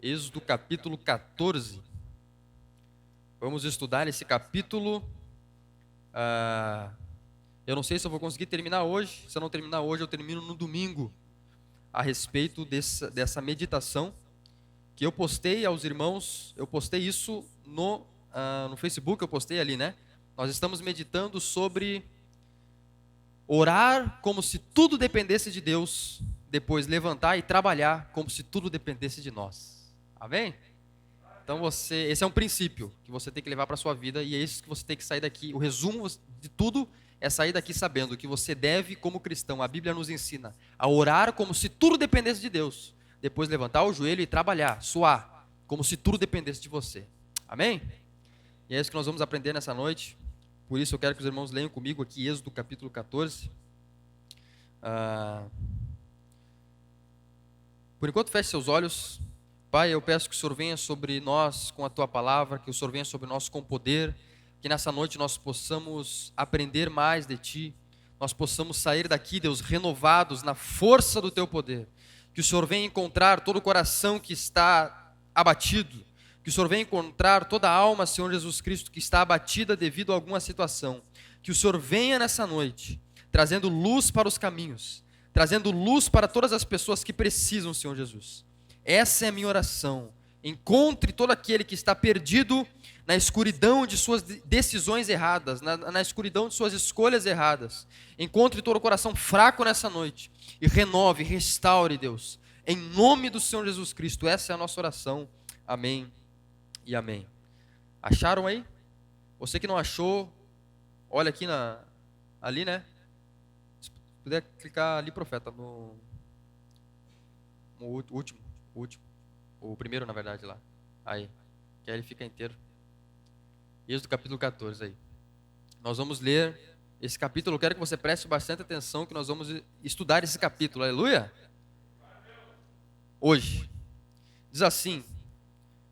Êxodo capítulo 14. Vamos estudar esse capítulo. Eu não sei se eu vou conseguir terminar hoje. Se eu não terminar hoje, eu termino no domingo. A respeito dessa meditação que eu postei aos irmãos. Eu postei isso no Facebook, eu postei ali, né? Nós estamos meditando sobre orar como se tudo dependesse de Deus, depois levantar e trabalhar como se tudo dependesse de nós. Amém? Então esse é um princípio que você tem que levar para a sua vida e é isso que você tem que sair daqui. O resumo de tudo é sair daqui sabendo que você deve, como cristão, a Bíblia nos ensina a orar como se tudo dependesse de Deus, depois levantar o joelho e trabalhar, suar, como se tudo dependesse de você. Amém? E é isso que nós vamos aprender nessa noite. Por isso eu quero que os irmãos leiam comigo aqui Êxodo capítulo 14. Por enquanto, feche seus olhos. Pai, eu peço que o Senhor venha sobre nós com a Tua palavra, que o Senhor venha sobre nós com poder, que nessa noite nós possamos aprender mais de Ti, nós possamos sair daqui, Deus, renovados na força do Teu poder, que o Senhor venha encontrar todo o coração que está abatido, que o Senhor venha encontrar toda a alma, Senhor Jesus Cristo, que está abatida devido a alguma situação, que o Senhor venha nessa noite, trazendo luz para os caminhos, trazendo luz para todas as pessoas que precisam, Senhor Jesus. Essa é a minha oração. Encontre todo aquele que está perdido na escuridão de suas decisões erradas, na escuridão de suas escolhas erradas. Encontre todo o coração fraco nessa noite e renove, restaure, Deus. Em nome do Senhor Jesus Cristo, essa é a nossa oração. Amém e amém. Acharam aí? Você que não achou, olha aqui ali, né? Se puder clicar ali, profeta, no último. O primeiro, na verdade, lá. Aí, que aí ele fica inteiro. Êxodo capítulo 14 aí. Nós vamos ler esse capítulo. Eu quero que você preste bastante atenção, que nós vamos estudar esse capítulo. Aleluia! Hoje. Diz assim: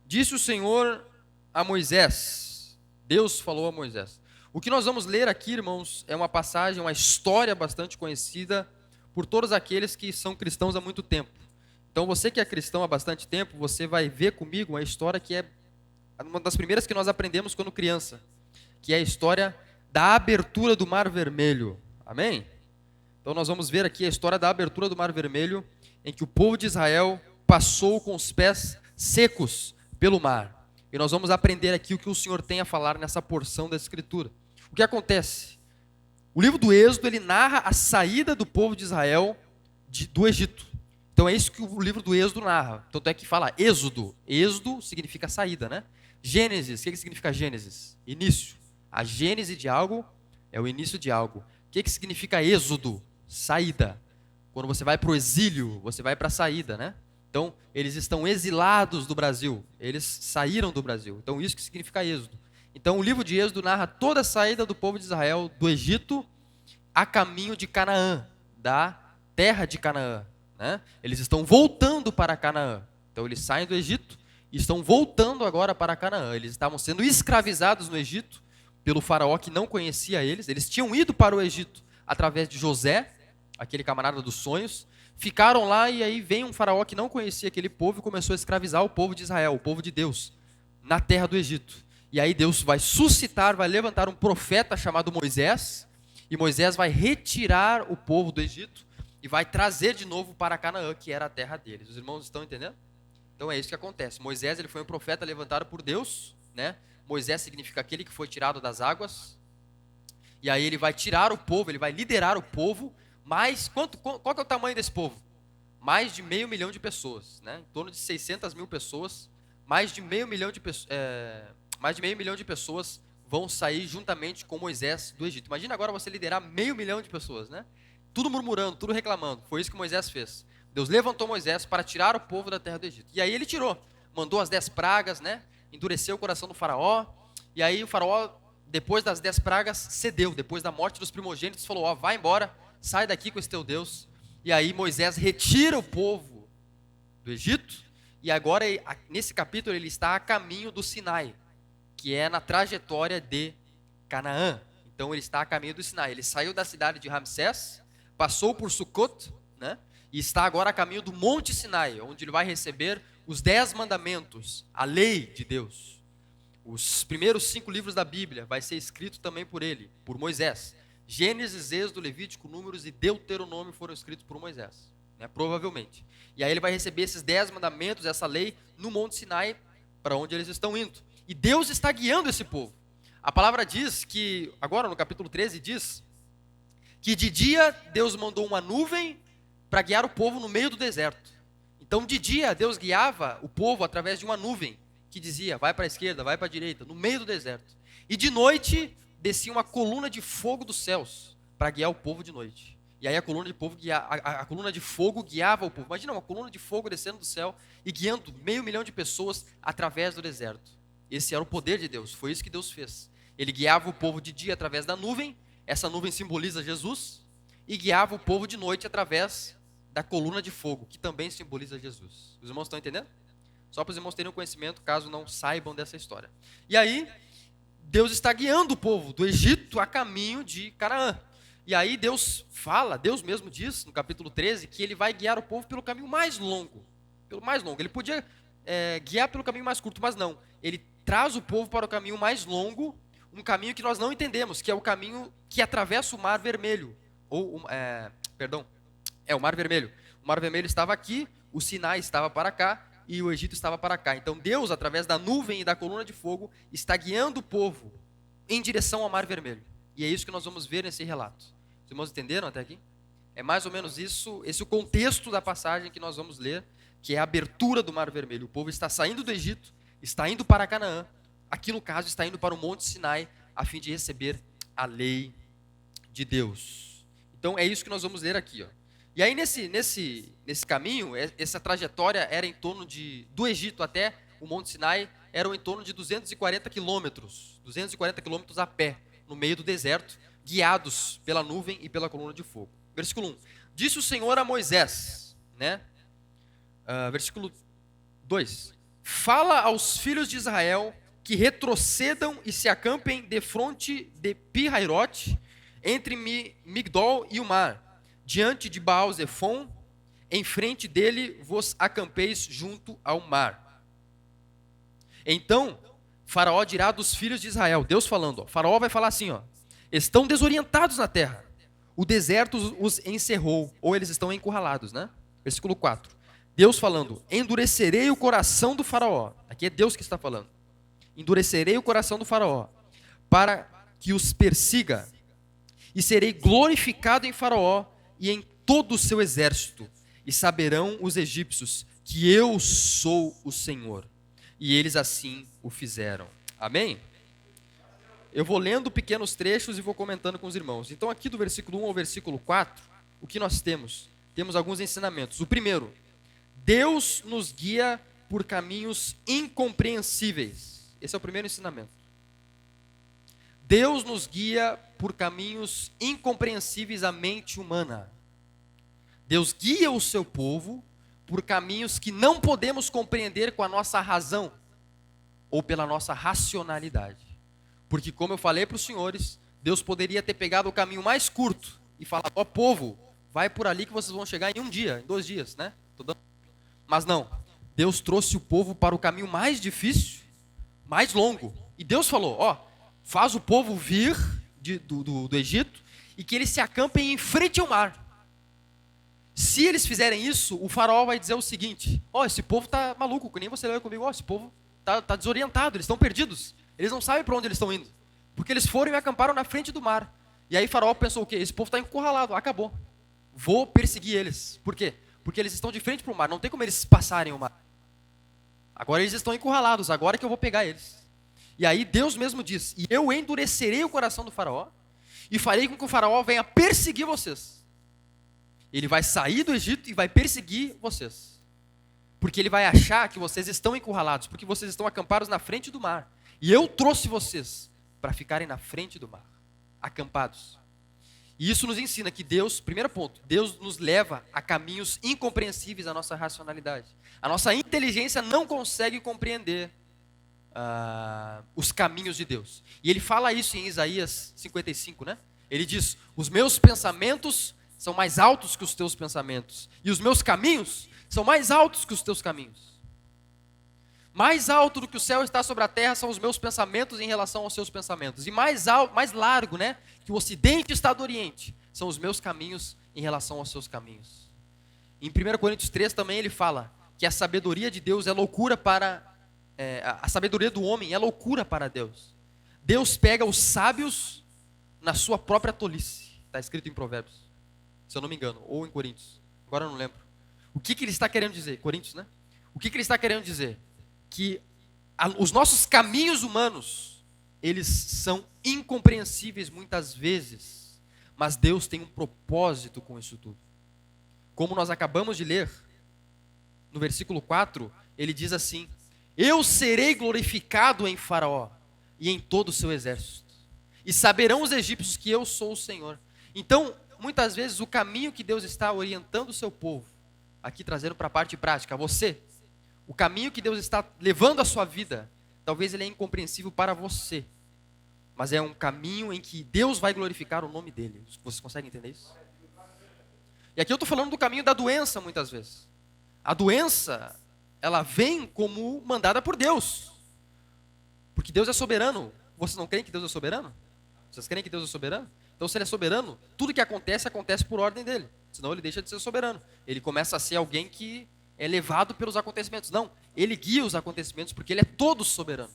disse o Senhor a Moisés. Deus falou a Moisés. O que nós vamos ler aqui, irmãos, é uma passagem, uma história bastante conhecida por todos aqueles que são cristãos há muito tempo. Então, você que é cristão há bastante tempo, você vai ver comigo uma história que é uma das primeiras que nós aprendemos quando criança, que é a história da abertura do Mar Vermelho. Amém? Então, nós vamos ver aqui a história da abertura do Mar Vermelho, em que o povo de Israel passou com os pés secos pelo mar. E nós vamos aprender aqui o que o Senhor tem a falar nessa porção da Escritura. O que acontece? O livro do Êxodo, ele narra a saída do povo de Israel do Egito. Então é isso que o livro do Êxodo narra. Tanto é que fala Êxodo. Êxodo significa saída, né? Gênesis, o que significa Gênesis? Início. A gênese de algo é o início de algo. O que significa Êxodo? Saída. Quando você vai para o exílio, você vai para a saída, né? Então, eles estão exilados do Brasil. Eles saíram do Brasil. Então, isso que significa Êxodo. Então, o livro de Êxodo narra toda a saída do povo de Israel do Egito a caminho de Canaã, da terra de Canaã. Né? Eles estão voltando para Canaã. Então eles saem do Egito e estão voltando agora para Canaã. Eles estavam sendo escravizados no Egito pelo faraó que não conhecia eles. Eles tinham ido para o Egito através de José, aquele camarada dos sonhos. Ficaram lá e aí vem um faraó que não conhecia aquele povo e começou a escravizar o povo de Israel, o povo de Deus, na terra do Egito. E aí Deus vai suscitar, vai levantar um profeta chamado Moisés, e Moisés vai retirar o povo do Egito e vai trazer de novo para Canaã, que era a terra deles. Os irmãos estão entendendo? Então é isso que acontece. Moisés, ele foi um profeta levantado por Deus, né? Moisés significa aquele que foi tirado das águas. E aí ele vai tirar o povo, ele vai liderar o povo. Mas qual que é o tamanho desse povo? Mais de 500 mil de pessoas, né? Em torno de 600 mil pessoas. Mais de 500 mil de pessoas vão sair juntamente com Moisés do Egito. Imagina agora você liderar 500 mil de pessoas, né? Tudo murmurando, tudo reclamando. Foi isso que Moisés fez. Deus levantou Moisés para tirar o povo da terra do Egito. E aí ele tirou. Mandou as 10 pragas, né? Endureceu o coração do faraó. E aí o faraó, depois das 10 pragas, cedeu. Depois da morte dos primogênitos, falou: vai embora, sai daqui com esse teu Deus. E aí Moisés retira o povo do Egito. E agora, nesse capítulo, ele está a caminho do Sinai, que é na trajetória de Canaã. Então ele está a caminho do Sinai. Ele saiu da cidade de Ramsés, passou por Sucot, né? E está agora a caminho do Monte Sinai, onde ele vai receber os 10 mandamentos, a lei de Deus, os primeiros 5 livros da Bíblia, vai ser escrito também por ele, por Moisés. Gênesis, Êxodo, Levítico, Números e Deuteronômio foram escritos por Moisés, né, provavelmente. E aí ele vai receber esses 10 mandamentos, essa lei, no Monte Sinai, para onde eles estão indo. E Deus está guiando esse povo. A palavra diz que, agora no capítulo 13, diz que de dia Deus mandou uma nuvem para guiar o povo no meio do deserto. Então de dia Deus guiava o povo através de uma nuvem, que dizia, vai para a esquerda, vai para a direita, no meio do deserto. E de noite descia uma coluna de fogo dos céus, para guiar o povo de noite. E aí a coluna de fogo guiava o povo. Imagina uma coluna de fogo descendo do céu e guiando 500 mil de pessoas através do deserto. Esse era o poder de Deus, foi isso que Deus fez. Ele guiava o povo de dia através da nuvem, essa nuvem simboliza Jesus, e guiava o povo de noite através da coluna de fogo, que também simboliza Jesus. Os irmãos estão entendendo? Só para os irmãos terem um conhecimento, caso não saibam dessa história. E aí, Deus está guiando o povo do Egito a caminho de Canaã. E aí Deus fala, Deus mesmo diz, no capítulo 13, que ele vai guiar o povo pelo caminho mais longo. Pelo mais longo. Ele podia guiar pelo caminho mais curto, mas não. Ele traz o povo para o caminho mais longo, um caminho que nós não entendemos, que é o caminho que atravessa o Mar Vermelho. O Mar Vermelho. O Mar Vermelho estava aqui, o Sinai estava para cá e o Egito estava para cá. Então Deus, através da nuvem e da coluna de fogo, está guiando o povo em direção ao Mar Vermelho. E é isso que nós vamos ver nesse relato. Os irmãos entenderam até aqui? É mais ou menos isso, esse é o contexto da passagem que nós vamos ler, que é a abertura do Mar Vermelho. O povo está saindo do Egito, está indo para Canaã, aqui no caso está indo para o Monte Sinai, a fim de receber a lei de Deus. Então é isso que nós vamos ler aqui, ó. E aí nesse caminho, essa trajetória era em torno do Egito até o Monte Sinai, eram em torno de 240 quilômetros a pé, no meio do deserto, guiados pela nuvem e pela coluna de fogo. Versículo 1. Disse o Senhor a Moisés, né? Versículo 2. Fala aos filhos de Israel que retrocedam e se acampem defronte de Pi-Hairote, entre Migdol e o mar, diante de Baal-Zefon, em frente dele vos acampeis junto ao mar. Então, Faraó dirá dos filhos de Israel, Deus falando, ó, Faraó vai falar assim, ó, estão desorientados na terra, o deserto os encerrou, ou eles estão encurralados, né? Versículo 4. Deus falando, endurecerei o coração do Faraó, aqui é Deus que está falando, endurecerei o coração do Faraó, para que os persiga, e serei glorificado em Faraó e em todo o seu exército, e saberão os egípcios que eu sou o Senhor. E eles assim o fizeram. Amém? Eu vou lendo pequenos trechos e vou comentando com os irmãos. Então aqui do versículo 1 ao versículo 4, o que nós temos? Temos alguns ensinamentos. O primeiro, Deus nos guia por caminhos incompreensíveis. Esse é o primeiro ensinamento. Deus nos guia por caminhos incompreensíveis à mente humana. Deus guia o seu povo por caminhos que não podemos compreender com a nossa razão ou pela nossa racionalidade. Porque, como eu falei para os senhores, Deus poderia ter pegado o caminho mais curto e falado, ó povo, vai por ali que vocês vão chegar em 1 dia, em 2 dias, né? Mas não, Deus trouxe o povo para o caminho mais difícil, mais longo. E Deus falou, ó, faz o povo vir do Egito e que eles se acampem em frente ao mar. Se eles fizerem isso, o faraó vai dizer o seguinte, ó, esse povo está maluco, que nem você leu comigo, ó, esse povo está desorientado, eles estão perdidos. Eles não sabem para onde eles estão indo. Porque eles foram e acamparam na frente do mar. E aí Faraó pensou o quê? Esse povo está encurralado, acabou. Vou perseguir eles. Por quê? Porque eles estão de frente para o mar, não tem como eles passarem o mar. Agora eles estão encurralados, agora que eu vou pegar eles. E aí Deus mesmo diz, e eu endurecerei o coração do Faraó, e farei com que o Faraó venha perseguir vocês. Ele vai sair do Egito e vai perseguir vocês. Porque ele vai achar que vocês estão encurralados, porque vocês estão acampados na frente do mar. E eu trouxe vocês para ficarem na frente do mar, acampados. E isso nos ensina que Deus, primeiro ponto, Deus nos leva a caminhos incompreensíveis à nossa racionalidade. A nossa inteligência não consegue compreender os caminhos de Deus. E ele fala isso em Isaías 55, né? Ele diz, os meus pensamentos são mais altos que os teus pensamentos, e os meus caminhos são mais altos que os teus caminhos. Mais alto do que o céu está sobre a terra são os meus pensamentos em relação aos seus pensamentos. E mais alto, mais largo, né, que o ocidente está do oriente, são os meus caminhos em relação aos seus caminhos. Em 1 Coríntios 3 também ele fala que a sabedoria de Deus é loucura para... a sabedoria do homem é loucura para Deus. Deus pega os sábios na sua própria tolice. Está escrito em Provérbios, se eu não me engano, ou em Coríntios. Agora eu não lembro. O que ele está querendo dizer? Coríntios, né? O que ele está querendo dizer? Que os nossos caminhos humanos, eles são incompreensíveis muitas vezes, mas Deus tem um propósito com isso tudo. Como nós acabamos de ler, no versículo 4, ele diz assim: eu serei glorificado em Faraó e em todo o seu exército, e saberão os egípcios que eu sou o Senhor. Então, muitas vezes, o caminho que Deus está orientando o seu povo, aqui trazendo para a parte prática, você, o caminho que Deus está levando a sua vida, talvez ele é incompreensível para você, mas é um caminho em que Deus vai glorificar o nome dele. Vocês conseguem entender isso? E aqui eu estou falando do caminho da doença muitas vezes. A doença, ela vem como mandada por Deus, porque Deus é soberano. Vocês não creem que Deus é soberano? Vocês creem que Deus é soberano? Então, se ele é soberano, tudo que acontece, acontece por ordem dele. Senão ele deixa de ser soberano. Ele começa a ser alguém que é levado pelos acontecimentos. Não, ele guia os acontecimentos porque ele é todo soberano.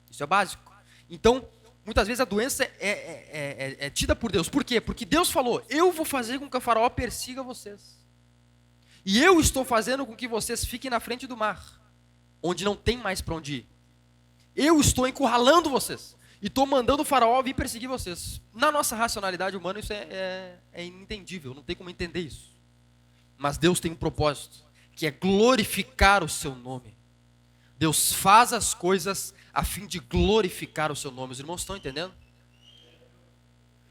Isso é básico. Então, muitas vezes a doença é tida por Deus. Por quê? Porque Deus falou: eu vou fazer com que o faraó persiga vocês. E eu estou fazendo com que vocês fiquem na frente do mar, onde não tem mais para onde ir. Eu estou encurralando vocês. E estou mandando o faraó vir perseguir vocês. Na nossa racionalidade humana isso é inentendível, não tem como entender isso. Mas Deus tem um propósito, que é glorificar o seu nome. Deus faz as coisas a fim de glorificar o seu nome. Os irmãos estão entendendo?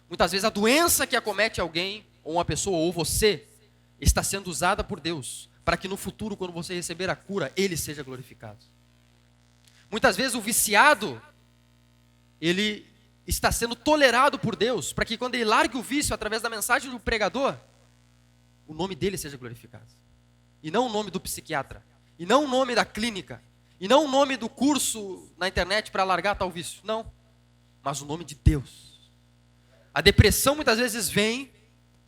Muitas vezes a doença que acomete alguém, ou uma pessoa, ou você, está sendo usada por Deus, para que no futuro, quando você receber a cura, Ele seja glorificado. Muitas vezes o viciado, ele está sendo tolerado por Deus, para que quando ele largue o vício através da mensagem do pregador, o nome dele seja glorificado. E não o nome do psiquiatra, e não o nome da clínica, e não o nome do curso na internet para largar tal vício. Não, mas o nome de Deus. A depressão muitas vezes vem,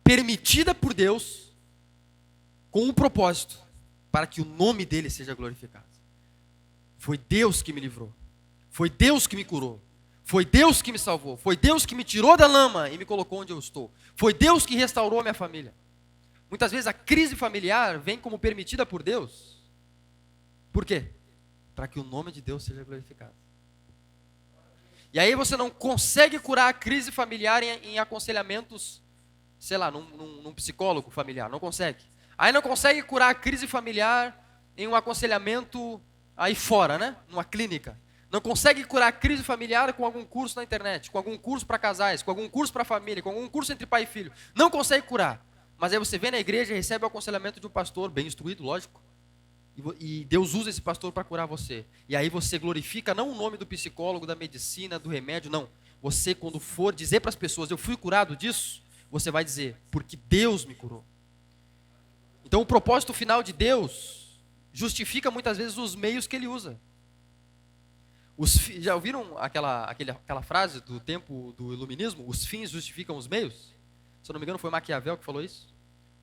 permitida por Deus, com um propósito, para que o nome dele seja glorificado. Foi Deus que me livrou, foi Deus que me curou, foi Deus que me salvou, foi Deus que me tirou da lama e me colocou onde eu estou, foi Deus que restaurou a minha família. Muitas vezes a crise familiar vem como permitida por Deus. Por quê? Para que o nome de Deus seja glorificado. E aí você não consegue curar a crise familiar em aconselhamentos, sei lá, num psicólogo familiar, não consegue. Aí não consegue curar a crise familiar em um aconselhamento aí fora, né? Numa clínica. Não consegue curar a crise familiar com algum curso na internet, com algum curso para casais, com algum curso para família, com algum curso entre pai e filho. Não consegue curar. Mas aí você vem na igreja e recebe o aconselhamento de um pastor, bem instruído, lógico. E Deus usa esse pastor para curar você. E aí você glorifica não o nome do psicólogo, da medicina, do remédio, não. Você, quando for dizer para as pessoas: eu fui curado disso, você vai dizer: porque Deus me curou. Então o propósito final de Deus justifica muitas vezes os meios que Ele usa. Já ouviram aquela frase do tempo do iluminismo? Os fins justificam os meios? Se eu não me engano foi Maquiavel que falou isso.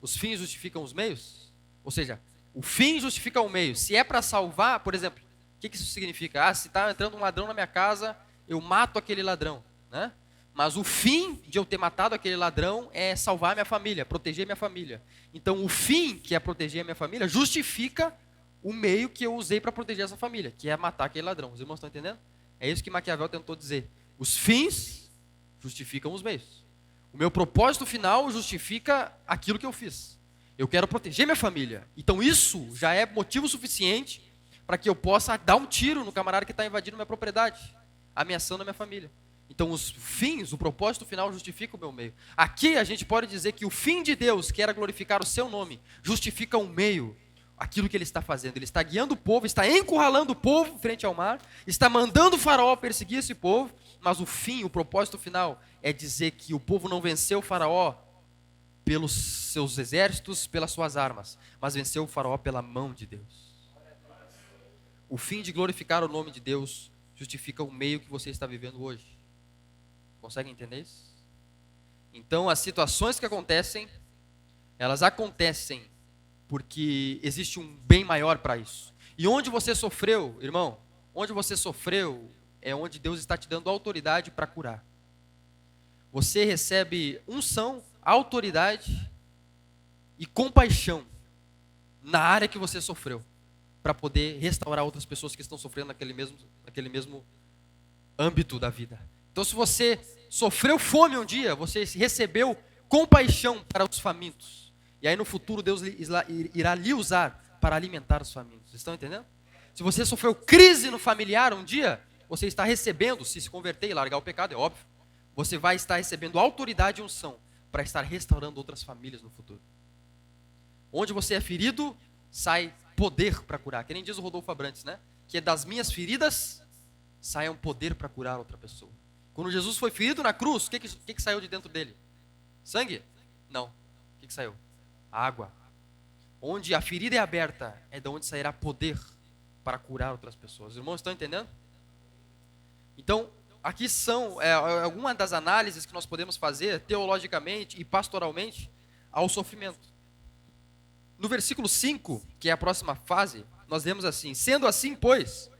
Os fins justificam os meios? Ou seja, o fim justifica o meio. Se é para salvar, por exemplo, o que isso significa? Se está entrando um ladrão na minha casa, eu mato aquele ladrão, né? Mas o fim de eu ter matado aquele ladrão é salvar minha família, proteger minha família. Então o fim, que é proteger a minha família, justifica o meio que eu usei para proteger essa família, que é matar aquele ladrão. Os irmãos estão entendendo? É isso que Maquiavel tentou dizer. Os fins justificam os meios. O meu propósito final justifica aquilo que eu fiz. Eu quero proteger minha família. Então isso já é motivo suficiente para que eu possa dar um tiro no camarada que está invadindo minha propriedade, ameaçando a minha família. Então os fins, o propósito final justifica o meu meio. Aqui a gente pode dizer que o fim de Deus, que era glorificar o seu nome, justifica o meio, aquilo que Ele está fazendo. Ele está guiando o povo, está encurralando o povo frente ao mar, está mandando o faraó perseguir esse povo, mas o fim, o propósito final é dizer que o povo não venceu o faraó pelos seus exércitos, pelas suas armas, mas venceu o faraó pela mão de Deus. o fim de glorificar o nome de Deus justifica o meio que você está vivendo hoje. Consegue entender isso? Então, as situações que acontecem, elas acontecem porque existe um bem maior para isso. E onde você sofreu, irmão, onde você sofreu é onde Deus está te dando autoridade para curar. Você recebe unção, autoridade e compaixão na área que você sofreu, para poder restaurar outras pessoas que estão sofrendo naquele mesmo âmbito da vida. Então, se você sofreu fome um dia, você recebeu compaixão para os famintos. E aí no futuro Deus irá lhe usar para alimentar os famintos. Vocês estão entendendo? Se você sofreu crise no familiar um dia, você está recebendo, se converter e largar o pecado, é óbvio, você vai estar recebendo autoridade e unção para estar restaurando outras famílias no futuro. Onde você é ferido, sai poder para curar. Que nem diz o Rodolfo Abrantes, né? Que é das minhas feridas, sai um poder para curar outra pessoa. Quando Jesus foi ferido na cruz, o que saiu de dentro dele? Sangue? Não. O que saiu? Água. Onde a ferida é aberta, é de onde sairá poder para curar outras pessoas. Os irmãos estão entendendo? Então, aqui são algumas das análises que nós podemos fazer teologicamente e pastoralmente ao sofrimento. No versículo 5, que é a próxima fase, nós vemos assim: sendo assim, pois,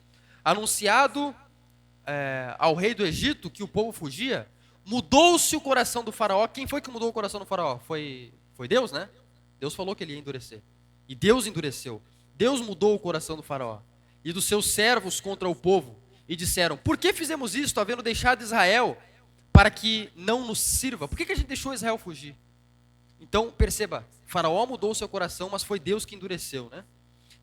anunciado ao rei do Egito que o povo fugia, mudou-se o coração do faraó. Quem foi que mudou o coração do faraó? Foi Deus, né? Deus falou que ele ia endurecer. E Deus endureceu. Deus mudou o coração do faraó e dos seus servos contra o povo. E disseram: por que fizemos isto, havendo deixado Israel, para que não nos sirva? Por que a gente deixou Israel fugir? Então, perceba, Faraó mudou o seu coração, mas foi Deus que endureceu, né?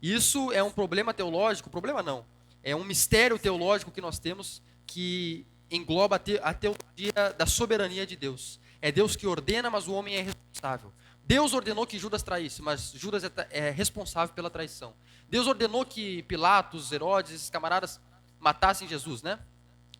Isso é um problema teológico, problema não, é um mistério teológico que nós temos que engloba a teologia da soberania de Deus. É Deus que ordena, mas o homem é responsável. Deus ordenou que Judas traísse, mas Judas é responsável pela traição. Deus ordenou que Pilatos, Herodes, esses camaradas matassem Jesus, né?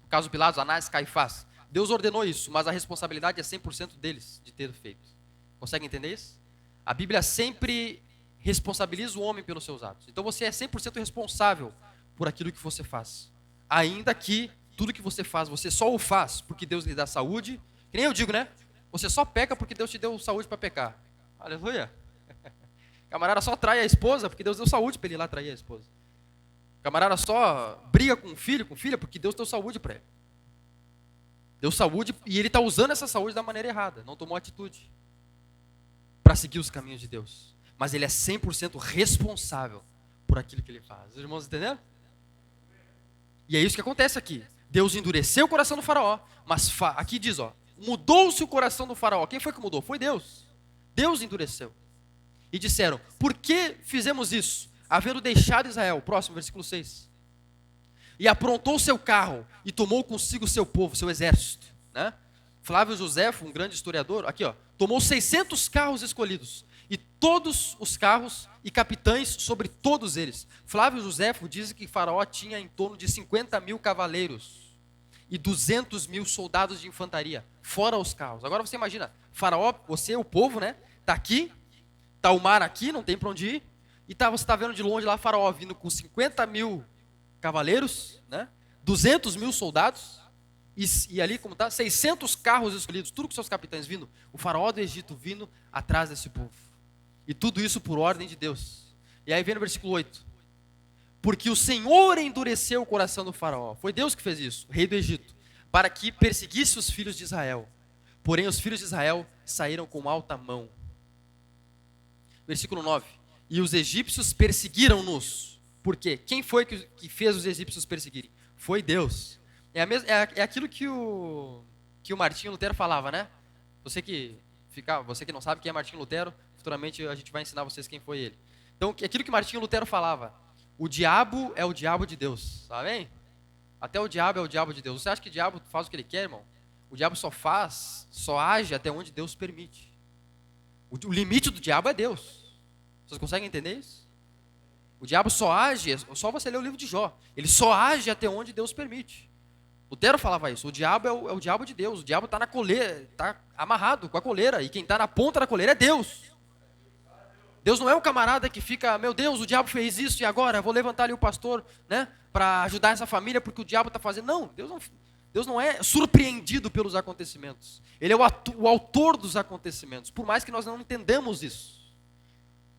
No caso Pilatos, Anás, Caifás. Deus ordenou isso, mas a responsabilidade é 100% deles de ter feito. Consegue entender isso? A Bíblia sempre responsabiliza o homem pelos seus atos. Então você é 100% responsável por aquilo que você faz. Ainda que tudo que você faz, você só o faz porque Deus lhe dá saúde. Que nem eu digo, né? Você só peca porque Deus te deu saúde para pecar. Aleluia. Camarada só trai a esposa porque Deus deu saúde para ele ir lá trair a esposa. Camarada só briga com o filho, com filha, porque Deus deu saúde para ele. Deu saúde e ele está usando essa saúde da maneira errada. Não tomou atitude para seguir os caminhos de Deus. Mas ele é 100% responsável por aquilo que ele faz. Os irmãos entenderam? E é isso que acontece aqui. Deus endureceu o coração do faraó, mas aqui diz, mudou-se o coração do faraó. Quem foi que mudou? Foi Deus. Deus endureceu. E disseram: por que fizemos isso, havendo deixado Israel? Próximo, versículo 6. E aprontou seu carro e tomou consigo seu povo, seu exército, né? Flávio Josefo, um grande historiador, aqui tomou 600 carros escolhidos, e todos os carros e capitães sobre todos eles. Flávio Josefo diz que Faraó tinha em torno de 50.000 cavaleiros e 200.000 soldados de infantaria, fora os carros. Agora você imagina, Faraó, você, o povo, né? Tá aqui, tá o mar aqui, não tem para onde ir, e você está vendo de longe lá Faraó vindo com 50.000 cavaleiros, né? 200.000 soldados, e ali como está, 600 carros escolhidos, tudo com seus capitães vindo, o faraó do Egito vindo atrás desse povo. E tudo isso por ordem de Deus. E aí vem no versículo 8. Porque o Senhor endureceu o coração do faraó. Foi Deus que fez isso, o rei do Egito, para que perseguisse os filhos de Israel. Porém os filhos de Israel saíram com alta mão. Versículo 9. E os egípcios perseguiram-nos. Por quê? Quem foi que fez os egípcios perseguirem? Foi Deus. É aquilo que o Martinho Lutero falava, né? Você que não sabe quem é Martinho Lutero, futuramente a gente vai ensinar vocês quem foi ele. Então, aquilo que Martinho Lutero falava: o diabo é o diabo de Deus, sabem? Até o diabo é o diabo de Deus. Você acha que o diabo faz o que ele quer, irmão? O diabo só age até onde Deus permite. O limite do diabo é Deus. Vocês conseguem entender isso? O diabo só age, só você ler o livro de Jó. Ele só age até onde Deus permite. Lutero falava isso: o diabo é o diabo de Deus. O diabo está na coleira, está amarrado com a coleira, e quem está na ponta da coleira é Deus. Deus não é um camarada que fica, meu Deus, o diabo fez isso e agora vou levantar ali o pastor, né, para ajudar essa família porque o diabo está fazendo. Não, Deus não é surpreendido pelos acontecimentos. Ele é o autor dos acontecimentos, por mais que nós não entendamos isso.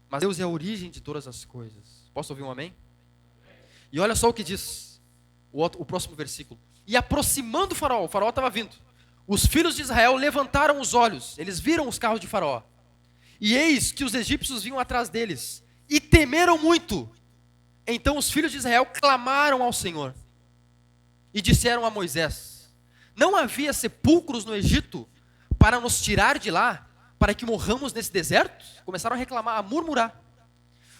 Mas Deus é a origem de todas as coisas. Posso ouvir um amém? E olha só o que diz o próximo versículo. E aproximando o faraó estava vindo. Os filhos de Israel levantaram os olhos, eles viram os carros de faraó. E eis que os egípcios vinham atrás deles, e temeram muito. Então os filhos de Israel clamaram ao Senhor, e disseram a Moisés: não havia sepulcros no Egito, para nos tirar de lá, para que morramos nesse deserto? Começaram a reclamar, a murmurar.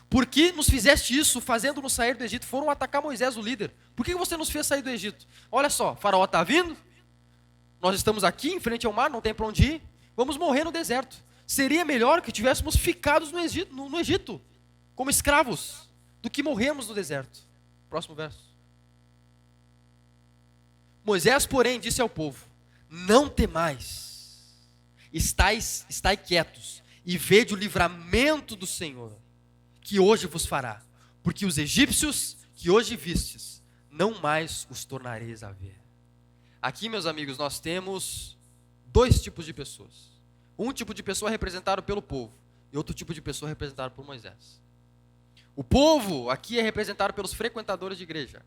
Por que nos fizeste isso, fazendo-nos sair do Egito? Foram atacar Moisés, o líder. Por que você nos fez sair do Egito? Olha só, faraó está vindo, nós estamos aqui em frente ao mar, não tem para onde ir, vamos morrer no deserto. Seria melhor que tivéssemos ficado no Egito, como escravos, do que morrermos no deserto. Próximo verso. Moisés, porém, disse ao povo: não temais, estai quietos, e vede o livramento do Senhor, que hoje vos fará, porque os egípcios que hoje vistes, não mais os tornareis a ver. Aqui, meus amigos, nós temos dois tipos de pessoas. Um tipo de pessoa representado pelo povo, e outro tipo de pessoa representado por Moisés. O povo aqui é representado pelos frequentadores de igreja.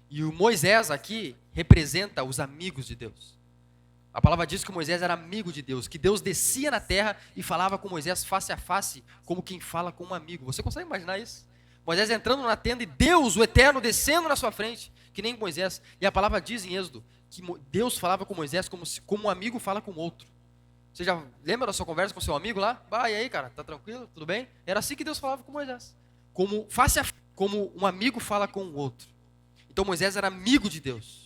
E o Moisés aqui representa os amigos de Deus. A palavra diz que Moisés era amigo de Deus, que Deus descia na terra e falava com Moisés face a face, como quem fala com um amigo. Você consegue imaginar isso? Moisés entrando na tenda e Deus, o Eterno, descendo na sua frente, que nem Moisés. E a palavra diz em Êxodo que Deus falava com Moisés como um amigo fala com outro. Você já lembra da sua conversa com seu amigo lá? E aí, cara, tá tranquilo? Tudo bem? Era assim que Deus falava com Moisés. Como um amigo fala com o outro. Então Moisés era amigo de Deus.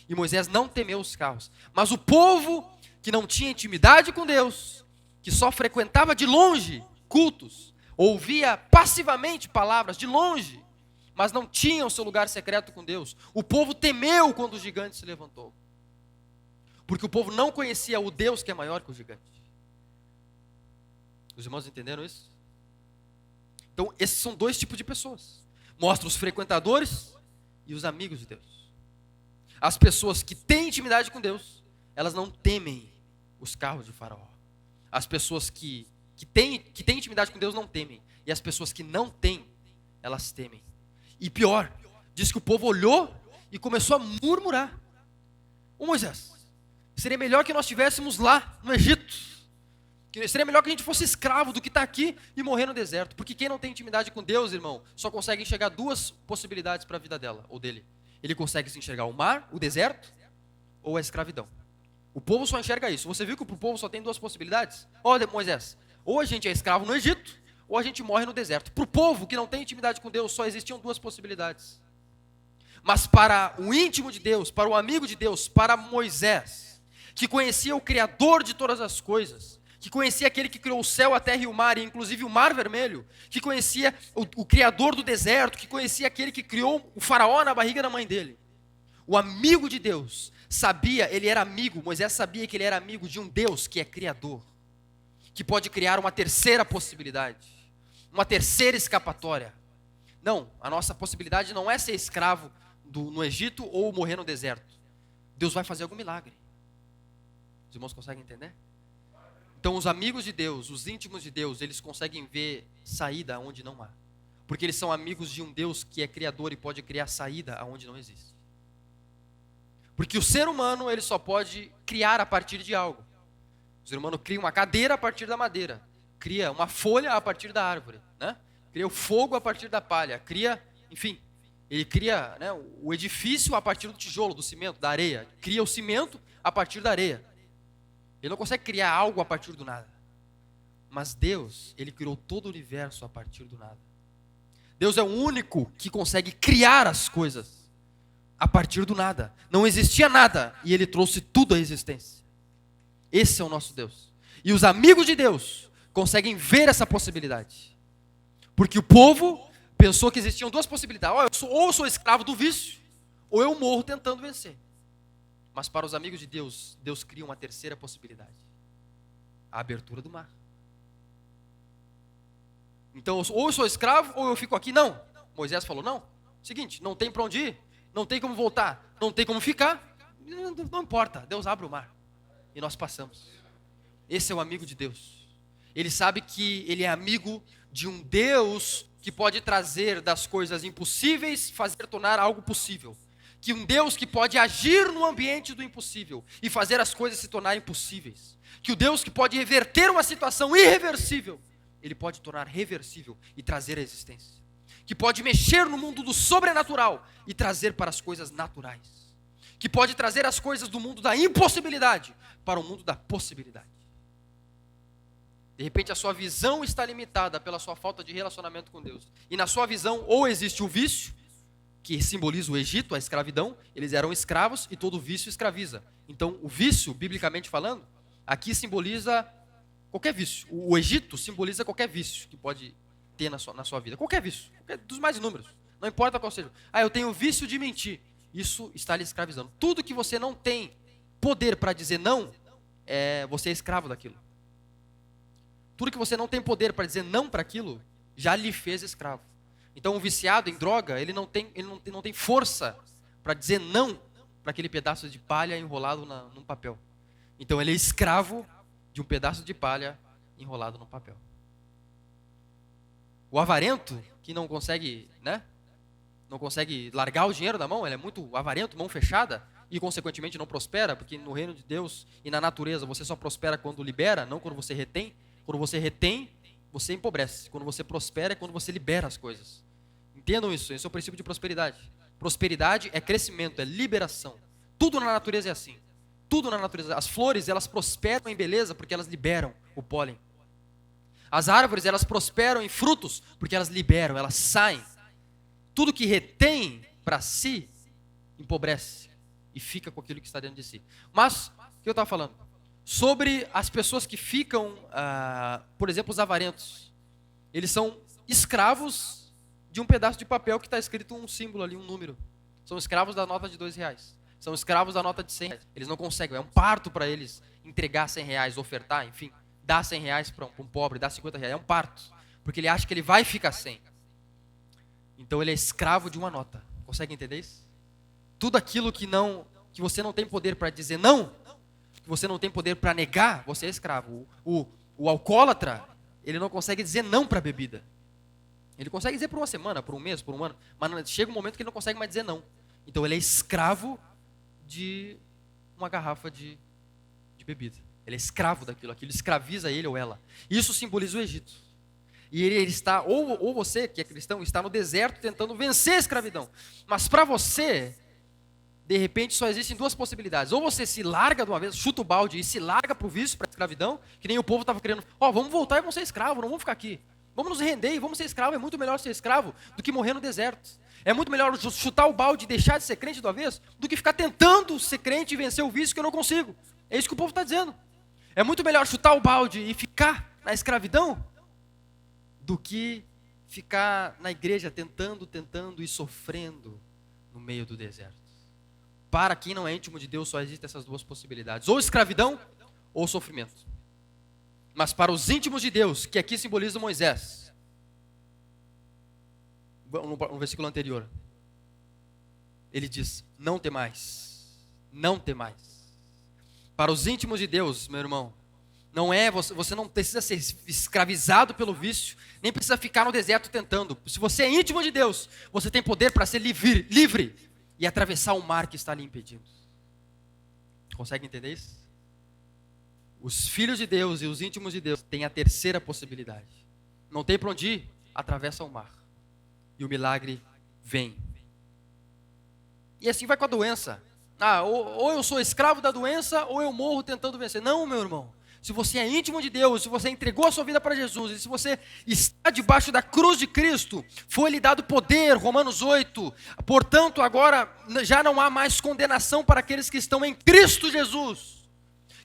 E Moisés não temeu os carros. Mas o povo que não tinha intimidade com Deus, que só frequentava de longe cultos, ouvia passivamente palavras de longe, mas não tinha o seu lugar secreto com Deus, o povo temeu quando o gigante se levantou. Porque o povo não conhecia o Deus que é maior que o gigante. Os irmãos entenderam isso? Então, esses são dois tipos de pessoas. Mostra os frequentadores e os amigos de Deus. As pessoas que têm intimidade com Deus, elas não temem os carros de faraó. As pessoas que têm intimidade com Deus não temem. E as pessoas que não têm, elas temem. E pior, diz que o povo olhou e começou a murmurar. Ô Moisés, seria melhor que nós estivéssemos lá no Egito. Seria melhor que a gente fosse escravo do que estar aqui e morrer no deserto. Porque quem não tem intimidade com Deus, irmão, só consegue enxergar duas possibilidades para a vida dela ou dele. Ele consegue se enxergar o mar, o deserto ou a escravidão. O povo só enxerga isso. Você viu que o povo só tem duas possibilidades? Olha, Moisés, ou a gente é escravo no Egito ou a gente morre no deserto. Para o povo que não tem intimidade com Deus, só existiam duas possibilidades. Mas para o íntimo de Deus, para o amigo de Deus, para Moisés, que conhecia o Criador de todas as coisas, que conhecia aquele que criou o céu, a terra e o mar, e inclusive o mar vermelho, que conhecia o Criador do deserto, que conhecia aquele que criou o faraó na barriga da mãe dele. O amigo de Deus sabia, ele era amigo, Moisés sabia que ele era amigo de um Deus que é Criador, que pode criar uma terceira possibilidade, uma terceira escapatória. Não, a nossa possibilidade não é ser escravo no Egito ou morrer no deserto. Deus vai fazer algum milagre. Os irmãos conseguem entender? Então os amigos de Deus, os íntimos de Deus, eles conseguem ver saída onde não há. Porque eles são amigos de um Deus que é criador e pode criar saída aonde não existe. Porque o ser humano, ele só pode criar a partir de algo. O ser humano cria uma cadeira a partir da madeira, cria uma folha a partir da árvore, né? Cria o fogo a partir da palha, cria, enfim, ele cria, né, o edifício a partir do tijolo, do cimento, da areia, cria o cimento a partir da areia. Ele não consegue criar algo a partir do nada. Mas Deus, ele criou todo o universo a partir do nada. Deus é o único que consegue criar as coisas a partir do nada. Não existia nada e ele trouxe tudo à existência. Esse é o nosso Deus. E os amigos de Deus conseguem ver essa possibilidade. Porque o povo pensou que existiam duas possibilidades. Ou eu sou escravo do vício, ou eu morro tentando vencer. Mas para os amigos de Deus, Deus cria uma terceira possibilidade. A abertura do mar. Então, ou eu sou escravo, ou eu fico aqui. Não. Moisés falou, não. Seguinte, não tem para onde ir, não tem como voltar, não tem como ficar. Não importa, Deus abre o mar. E nós passamos. Esse é o amigo de Deus. Ele sabe que ele é amigo de um Deus que pode trazer das coisas impossíveis, fazer tornar algo possível. Que um Deus que pode agir no ambiente do impossível e fazer as coisas se tornarem possíveis. Que o Deus que pode reverter uma situação irreversível, ele pode tornar reversível e trazer a existência. Que pode mexer no mundo do sobrenatural e trazer para as coisas naturais. Que pode trazer as coisas do mundo da impossibilidade para o mundo da possibilidade. De repente a sua visão está limitada pela sua falta de relacionamento com Deus. E na sua visão ou existe o vício, que simboliza o Egito, a escravidão. Eles eram escravos e todo vício escraviza. Então o vício, biblicamente falando, aqui simboliza qualquer vício. O Egito simboliza qualquer vício que pode ter na sua vida. Qualquer vício, dos mais inúmeros. Não importa qual seja. Eu tenho o vício de mentir. Isso está lhe escravizando. Tudo que você não tem poder para dizer não, você é escravo daquilo. Tudo que você não tem poder para dizer não para aquilo, já lhe fez escravo. Então, um viciado em droga, ele não tem força para dizer não para aquele pedaço de palha enrolado num papel. Então, ele é escravo de um pedaço de palha enrolado num papel. O avarento, que não consegue largar o dinheiro da mão, ele é muito avarento, mão fechada, e consequentemente não prospera, porque no reino de Deus e na natureza você só prospera quando libera, não quando você retém. Quando você retém, você empobrece. Quando você prospera, é quando você libera as coisas. Entendam isso, esse é o princípio de prosperidade. Prosperidade é crescimento, é liberação. Tudo na natureza é assim. Tudo na natureza. As flores, elas prosperam em beleza porque elas liberam o pólen. As árvores, elas prosperam em frutos porque elas liberam, elas saem. Tudo que retém para si, empobrece e fica com aquilo que está dentro de si. Mas, o que eu estava falando? Sobre as pessoas que ficam, por exemplo, os avarentos. Eles são escravos de um pedaço de papel que está escrito um símbolo ali, um número. São escravos da nota de R$2. São escravos da nota de R$100. Eles não conseguem, é um parto para eles entregar R$100, ofertar, enfim. Dar R$100 para um pobre, dar R$50. É um parto, porque ele acha que ele vai ficar sem. Então ele é escravo de uma nota. Consegue entender isso? Tudo aquilo que você não tem poder para dizer não, que você não tem poder para negar, você é escravo. O alcoólatra, ele não consegue dizer não para a bebida. Ele consegue dizer por uma semana, por um mês, por um ano, mas chega um momento que ele não consegue mais dizer não. Então ele é escravo de uma garrafa de bebida. Ele é escravo daquilo, aquilo escraviza ele ou ela. Isso simboliza o Egito. E ele está, ou você que é cristão, está no deserto tentando vencer a escravidão. Mas para você, de repente só existem duas possibilidades. Ou você se larga de uma vez, chuta o balde e se larga para o vício, para a escravidão, que nem o povo estava querendo. Vamos voltar e vamos ser escravos, não vamos ficar aqui. Vamos nos render e vamos ser escravos. É muito melhor ser escravo do que morrer no deserto. É muito melhor chutar o balde e deixar de ser crente de uma vez, do que ficar tentando ser crente e vencer o vício que eu não consigo. É isso que o povo está dizendo. É muito melhor chutar o balde e ficar na escravidão, do que ficar na igreja tentando e sofrendo no meio do deserto. Para quem não é íntimo de Deus, só existem essas duas possibilidades: ou escravidão, ou sofrimento. Mas para os íntimos de Deus, que aqui simboliza Moisés, no versículo anterior, ele diz: não temais, não temais. Para os íntimos de Deus, meu irmão, você não precisa ser escravizado pelo vício, nem precisa ficar no deserto tentando. Se você é íntimo de Deus, você tem poder para ser livre e atravessar o mar que está lhe impedindo. Consegue entender isso? Os filhos de Deus e os íntimos de Deus têm a terceira possibilidade. Não tem para onde ir, atravessa o mar. E o milagre vem. E assim vai com a doença. Ou eu sou escravo da doença, ou eu morro tentando vencer. Não, meu irmão. Se você é íntimo de Deus, se você entregou a sua vida para Jesus, e se você está debaixo da cruz de Cristo, foi-lhe dado poder, Romanos 8, portanto agora já não há mais condenação para aqueles que estão em Cristo Jesus,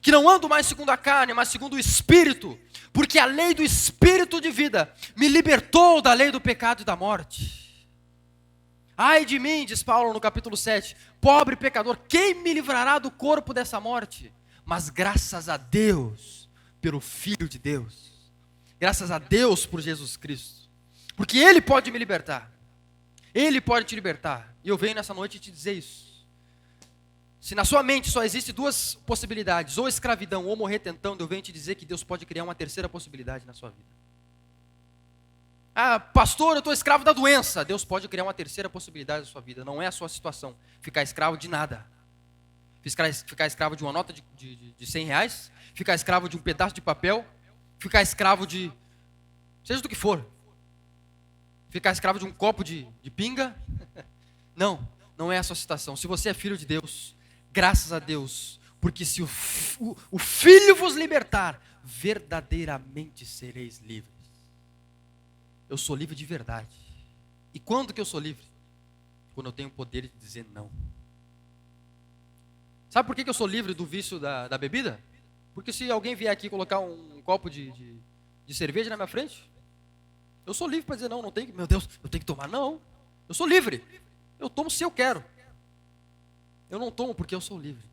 que não andam mais segundo a carne, mas segundo o Espírito, porque a lei do Espírito de vida me libertou da lei do pecado e da morte. Ai de mim, diz Paulo no capítulo 7, pobre pecador, quem me livrará do corpo dessa morte? Mas graças a Deus, pelo Filho de Deus. Graças a Deus por Jesus Cristo. Porque Ele pode me libertar. Ele pode te libertar. E eu venho nessa noite te dizer isso. Se na sua mente só existem duas possibilidades, ou escravidão ou morrer tentando, eu venho te dizer que Deus pode criar uma terceira possibilidade na sua vida. Ah, pastor, eu estou escravo da doença. Deus pode criar uma terceira possibilidade na sua vida. Não é a sua situação ficar escravo de nada. Ficar escravo de uma nota de 100 reais, ficar escravo de um pedaço de papel, ficar escravo de, seja do que for, ficar escravo de um copo de pinga. Não, não é a sua situação. Se você é filho de Deus, graças a Deus, porque se o Filho vos libertar, verdadeiramente sereis livres. Eu sou livre de verdade. E quando que eu sou livre? Quando eu tenho o poder de dizer não. Sabe por que eu sou livre do vício da bebida? Porque se alguém vier aqui colocar um copo de cerveja na minha frente, eu sou livre para dizer não, não tem que, meu Deus, eu tenho que tomar. Não, eu sou livre. Eu tomo se eu quero. Eu não tomo porque eu sou livre.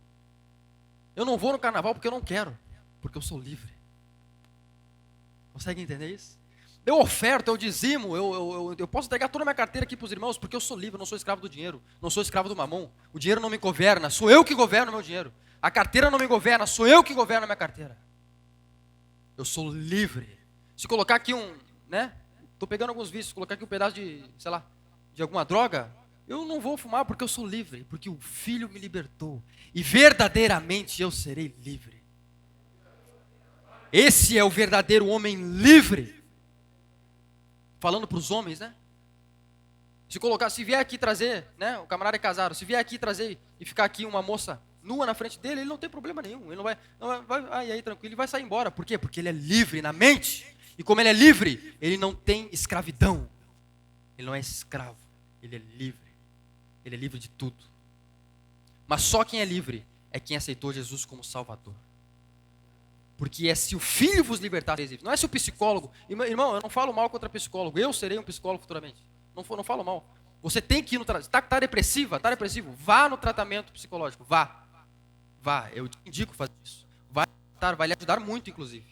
Eu não vou no carnaval porque eu não quero, porque eu sou livre. Consegue entender isso? Eu oferto, eu dizimo, eu posso entregar toda a minha carteira aqui para os irmãos, porque eu sou livre, eu não sou escravo do dinheiro, não sou escravo do mamão. O dinheiro não me governa, sou eu que governo o meu dinheiro. A carteira não me governa, sou eu que governo a minha carteira. Eu sou livre. Se colocar aqui estou pegando alguns vícios, colocar aqui um pedaço de alguma droga, eu não vou fumar porque eu sou livre, porque o Filho me libertou. E verdadeiramente eu serei livre. Esse é o verdadeiro homem livre. Falando para os homens, né? Se vier aqui trazer, né? O camarada é casado, se vier aqui trazer e ficar aqui uma moça nua na frente dele, ele não tem problema nenhum. Ele não vai e aí tranquilo, ele vai sair embora. Por quê? Porque ele é livre na mente. E como ele é livre, ele não tem escravidão. Ele não é escravo, ele é livre. Ele é livre de tudo. Mas só quem é livre é quem aceitou Jesus como Salvador. Porque é se o Filho vos libertar, não é se o psicólogo. Irmão, eu não falo mal contra psicólogo. Eu serei um psicólogo futuramente. Não falo mal. Você tem que ir no tratamento. Está depressivo? Vá no tratamento psicológico. Vá. Eu te indico fazer isso. Vai lhe ajudar muito, inclusive.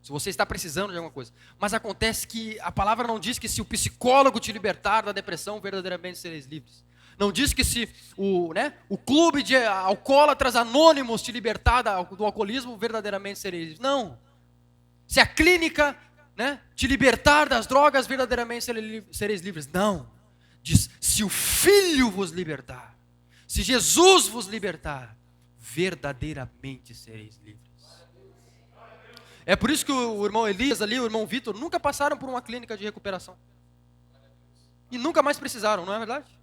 Se você está precisando de alguma coisa. Mas acontece que a palavra não diz que se o psicólogo te libertar da depressão, verdadeiramente sereis livres. Não diz que se o clube de alcoólatras anônimos te libertar do alcoolismo, verdadeiramente sereis livres. Não. Se a clínica te libertar das drogas, verdadeiramente sereis livres. Não. Diz, se o Filho vos libertar, se Jesus vos libertar, verdadeiramente sereis livres. É por isso que o irmão Elias ali, o irmão Vitor, nunca passaram por uma clínica de recuperação. E nunca mais precisaram, não é verdade?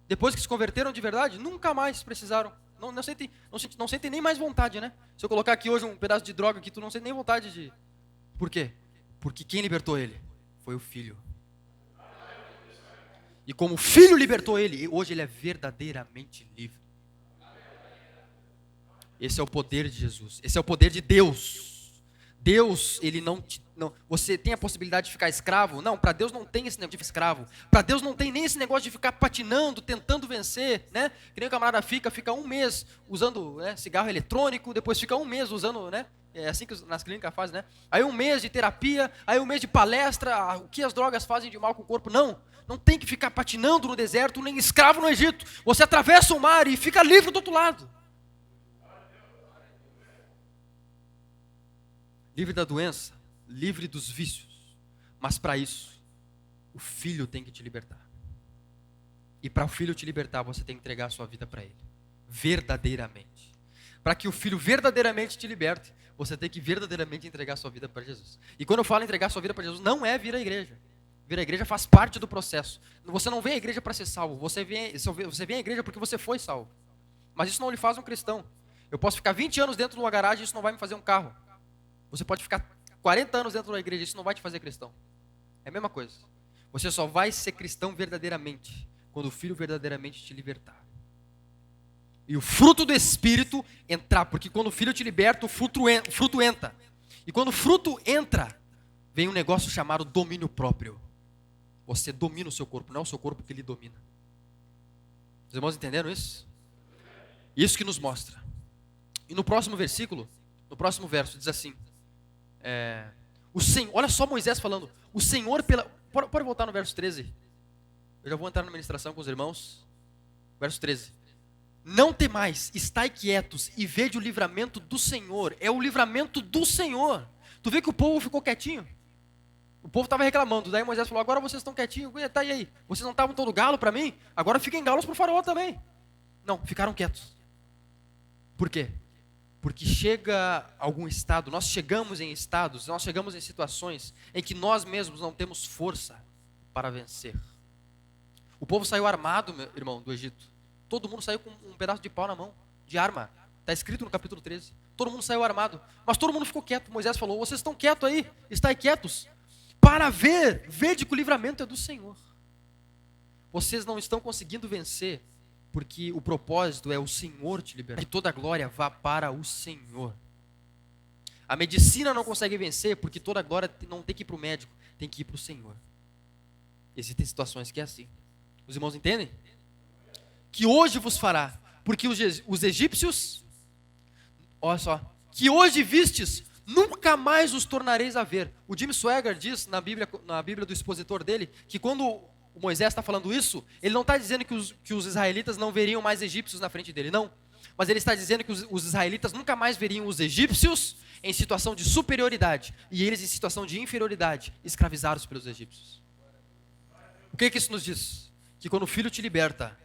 Depois que se converteram de verdade, nunca mais precisaram. Não sentem nem mais vontade, né? Se eu colocar aqui hoje um pedaço de droga aqui, tu não sente nem vontade de... Por quê? Porque quem libertou ele foi o Filho. E como o Filho libertou ele, hoje ele é verdadeiramente livre. Esse é o poder de Jesus. Esse é o poder de Deus. Deus, ele não... Você tem a possibilidade de ficar escravo? Não, para Deus não tem esse negócio de ficar escravo. Para Deus não tem nem esse negócio de ficar patinando, tentando vencer, né? Que nem o camarada fica um mês usando cigarro eletrônico, depois fica um mês usando, é assim que nas clínicas fazem, né? Aí um mês de terapia, aí um mês de palestra, o que as drogas fazem de mal com o corpo. Não tem que ficar patinando no deserto, nem escravo no Egito. Você atravessa o mar e fica livre do outro lado. Livre da doença, livre dos vícios. Mas para isso, o Filho tem que te libertar. E para o Filho te libertar, você tem que entregar a sua vida para Ele. Verdadeiramente. Para que o Filho verdadeiramente te liberte, você tem que verdadeiramente entregar a sua vida para Jesus. E quando eu falo entregar a sua vida para Jesus, não é vir à igreja. Vir à igreja faz parte do processo. Você não vem à igreja para ser salvo. Você vem à igreja porque você foi salvo. Mas isso não lhe faz um cristão. Eu posso ficar 20 anos dentro de uma garagem e isso não vai me fazer um carro. Você pode ficar 40 anos dentro da igreja, isso não vai te fazer cristão. É a mesma coisa. Você só vai ser cristão verdadeiramente quando o Filho verdadeiramente te libertar. E o fruto do Espírito entrar, porque quando o Filho te liberta, o fruto entra. E quando o fruto entra, vem um negócio chamado domínio próprio. Você domina o seu corpo, não é o seu corpo que lhe domina. Os irmãos entenderam isso? Isso que nos mostra. E no próximo versículo, no próximo verso, diz assim: Olha só Moisés falando. O Senhor pela... Pode voltar no verso 13. Eu já vou entrar na ministração com os irmãos. Verso 13. Não temais, estai quietos e vede o livramento do Senhor. É o livramento do Senhor. Tu vê que o povo ficou quietinho? O povo estava reclamando. Daí Moisés falou, agora vocês estão quietinhos. Tá, e aí? Vocês não estavam todo galo para mim? Agora fiquem galos para o faraó também. Não, ficaram quietos. Por quê? Porque chega algum estado, nós chegamos em estados, nós chegamos em situações em que nós mesmos não temos força para vencer. O povo saiu armado, meu irmão, do Egito. Todo mundo saiu com um pedaço de pau na mão, de arma. Está escrito no capítulo 13. Todo mundo saiu armado, mas todo mundo ficou quieto. Moisés falou, vocês estão quietos aí? Estai quietos? Para vede que o livramento é do Senhor. Vocês não estão conseguindo vencer, porque o propósito é o Senhor te libertar. Que toda a glória vá para o Senhor. A medicina não consegue vencer, porque toda a glória não tem que ir para o médico, tem que ir para o Senhor. Existem situações que é assim. Os irmãos entendem? Que hoje vos fará, porque os egípcios, olha só, que hoje vistes, nunca mais os tornareis a ver. O Jim Swagger diz na Bíblia do expositor dele, que quando o Moisés está falando isso, ele não está dizendo que os israelitas não veriam mais egípcios na frente dele, não. Mas ele está dizendo que os israelitas nunca mais veriam os egípcios em situação de superioridade, e eles em situação de inferioridade, escravizados pelos egípcios. O que isso nos diz? Que quando o Filho te liberta,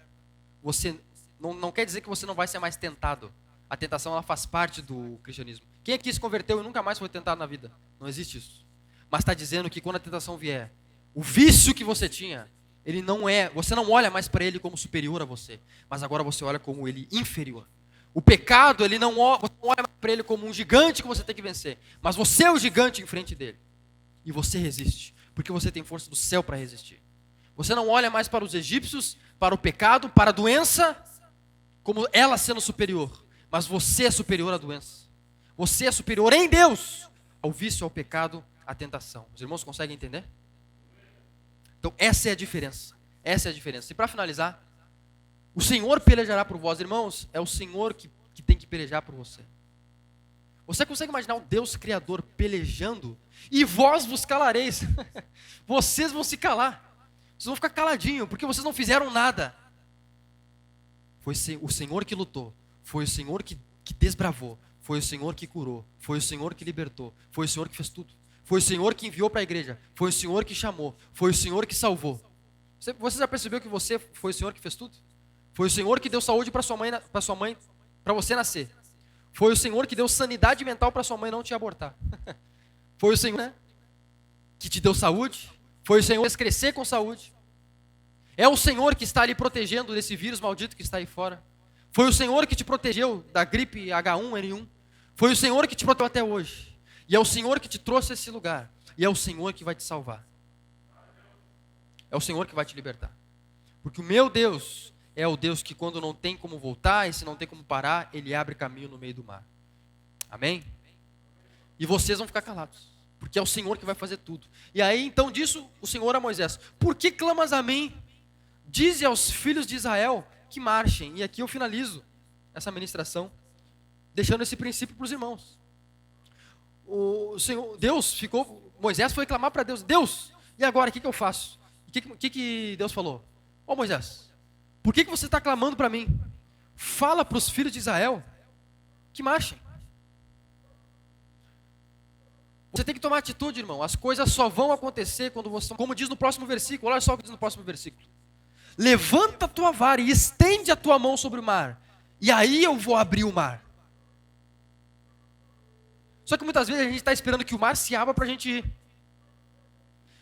você não quer dizer que você não vai ser mais tentado. A tentação, ela faz parte do cristianismo. Quem aqui se converteu e nunca mais foi tentado na vida? Não existe isso. Mas está dizendo que quando a tentação vier, o vício que você tinha, ele não é, você não olha mais para ele como superior a você, mas agora você olha como ele inferior. O pecado, você não olha para ele como um gigante que você tem que vencer, mas você é o gigante em frente dele. E você resiste, porque você tem força do céu para resistir. Você não olha mais para os egípcios, para o pecado, para a doença, como ela sendo superior. Mas você é superior à doença. Você é superior em Deus ao vício, ao pecado, à tentação. Os irmãos conseguem entender? Então essa é a diferença. Essa é a diferença. E para finalizar, o Senhor pelejará por vós. Irmãos, é o Senhor que tem que pelejar por você. Você consegue imaginar o Deus Criador pelejando? E vós vos calareis. Vocês vão se calar. Vocês vão ficar caladinhos, porque vocês não fizeram nada. Foi o Senhor que lutou. Foi o Senhor que desbravou. Foi o Senhor que curou. Foi o Senhor que libertou. Foi o Senhor que fez tudo. Foi o Senhor que enviou para a igreja. Foi o Senhor que chamou. Foi o Senhor que salvou. Você já percebeu que você foi o Senhor que fez tudo? Foi o Senhor que deu saúde para sua mãe, para você nascer. Foi o Senhor que deu sanidade mental para sua mãe não te abortar. Foi o Senhor, né, que te deu saúde. Foi o Senhor que fez crescer com saúde. É o Senhor que está ali protegendo desse vírus maldito que está aí fora. Foi o Senhor que te protegeu da gripe H1N1. Foi o Senhor que te protegeu até hoje. E é o Senhor que te trouxe a esse lugar. E é o Senhor que vai te salvar. É o Senhor que vai te libertar. Porque o meu Deus é o Deus que quando não tem como voltar e se não tem como parar, Ele abre caminho no meio do mar. Amém? E vocês vão ficar calados. Porque é o Senhor que vai fazer tudo. E aí então disse o Senhor a Moisés: por que clamas a mim? Dize aos filhos de Israel que marchem. E aqui eu finalizo essa ministração, deixando esse princípio para os irmãos. O Senhor, Moisés foi clamar para Deus: Deus, e agora o que eu faço? O que Deus falou? Ó Moisés, por que você está clamando para mim? Fala para os filhos de Israel que marchem. Você tem que tomar atitude, irmão. As coisas só vão acontecer quando você... Como diz no próximo versículo, olha só o que diz no próximo versículo. Levanta a tua vara e estende a tua mão sobre o mar, e aí eu vou abrir o mar. Só que muitas vezes a gente está esperando que o mar se abra para a gente ir.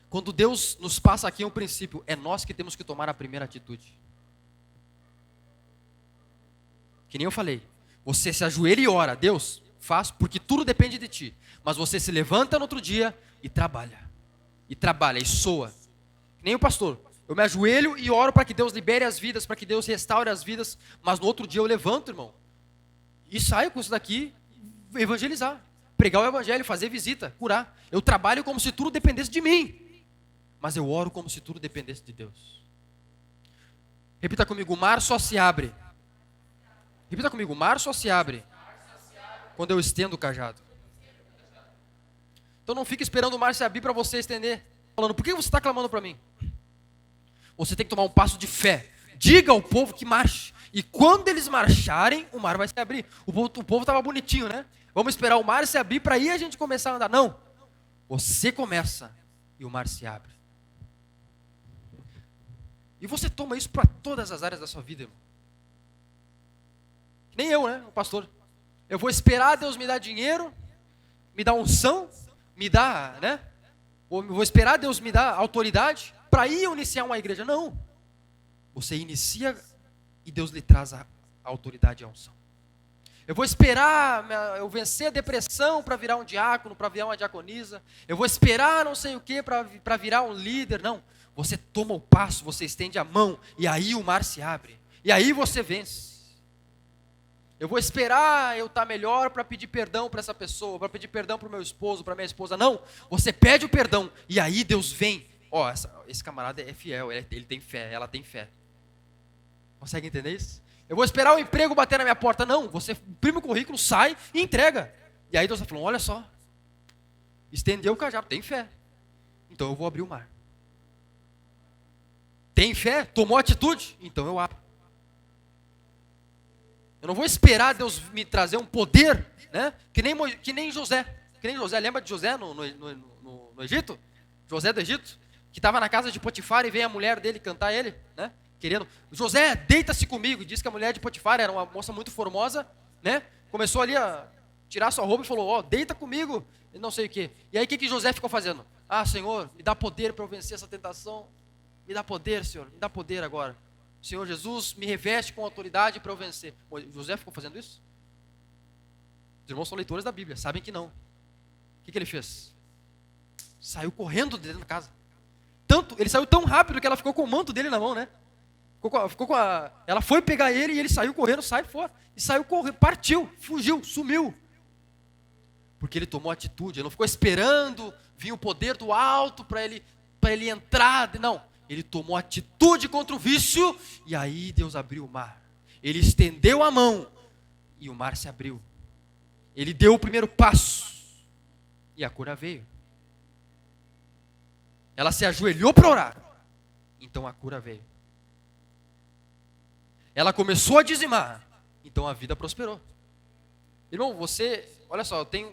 Quando Deus nos passa aqui um princípio, é nós que temos que tomar a primeira atitude. Que nem eu falei, você se ajoelha e ora: Deus, faz, porque tudo depende de ti. Mas você se levanta no outro dia e trabalha. E soa. Que nem o pastor. Eu me ajoelho e oro para que Deus libere as vidas, para que Deus restaure as vidas. Mas no outro dia eu levanto, irmão, e saio com isso daqui, evangelizar. Pregar o evangelho, fazer visita, curar. Eu trabalho como se tudo dependesse de mim. Mas eu oro como se tudo dependesse de Deus. Repita comigo: o mar só se abre. Repita comigo: o mar só se abre quando eu estendo o cajado. Então não fica esperando o mar se abrir para você estender. Falando, por que você está clamando para mim? Você tem que tomar um passo de fé. Diga ao povo que marche. E quando eles marcharem, o mar vai se abrir. O povo estava bonitinho, né? Vamos esperar o mar se abrir para aí a gente começar a andar. Não. Você começa e o mar se abre. E você toma isso para todas as áreas da sua vida, irmão. Nem eu, né? O pastor. Eu vou esperar Deus me dar dinheiro, me dar unção, me dar, né? Ou vou esperar Deus me dar autoridade para ir iniciar uma igreja. Não. Você inicia e Deus lhe traz a autoridade e a unção. Eu vou esperar eu vencer a depressão para virar um diácono, para virar uma diaconisa. Eu vou esperar não sei o que para virar um líder. Não. Você toma o passo, você estende a mão e aí o mar se abre. E aí você vence. Eu vou esperar eu estar melhor para pedir perdão para essa pessoa, para pedir perdão para o meu esposo, para minha esposa. Não, você pede o perdão e aí Deus vem. Ó, esse camarada é fiel, ele tem fé, ela tem fé. Consegue entender isso? Eu vou esperar o emprego bater na minha porta. Não, você imprime o currículo, sai e entrega. E aí Deus está falando, olha só, estendeu o cajado, tem fé. Então eu vou abrir o mar. Tem fé? Tomou atitude? Então eu abro. Eu não vou esperar Deus me trazer um poder, né? Que nem José. Que nem José. Lembra de José no Egito? José do Egito? Que estava na casa de Potifar e veio a mulher dele cantar ele, né? Querendo, José, deita-se comigo. E disse que a mulher de Potifar era uma moça muito formosa, né? Começou ali a tirar sua roupa e falou, ó, deita comigo. E não sei o quê. E aí o que José ficou fazendo? Ah, Senhor, me dá poder para eu vencer essa tentação. Me dá poder, Senhor. Me dá poder agora. Senhor Jesus, me reveste com autoridade para eu vencer. José ficou fazendo isso? Os irmãos são leitores da Bíblia, sabem que não. O que ele fez? Saiu correndo dentro da casa. Ele saiu tão rápido que ela ficou com o manto dele na mão, né? Ela foi pegar ele e ele saiu correndo, sai fora. E saiu correndo, partiu, fugiu, sumiu. Porque ele tomou atitude, ele não ficou esperando vir o poder do alto para ele entrar. Não. Ele tomou atitude contra o vício e aí Deus abriu o mar. Ele estendeu a mão e o mar se abriu. Ele deu o primeiro passo e a cura veio. Ela se ajoelhou para orar, então a cura veio. Ela começou a dizimar, então a vida prosperou. Irmão, olha só, eu tenho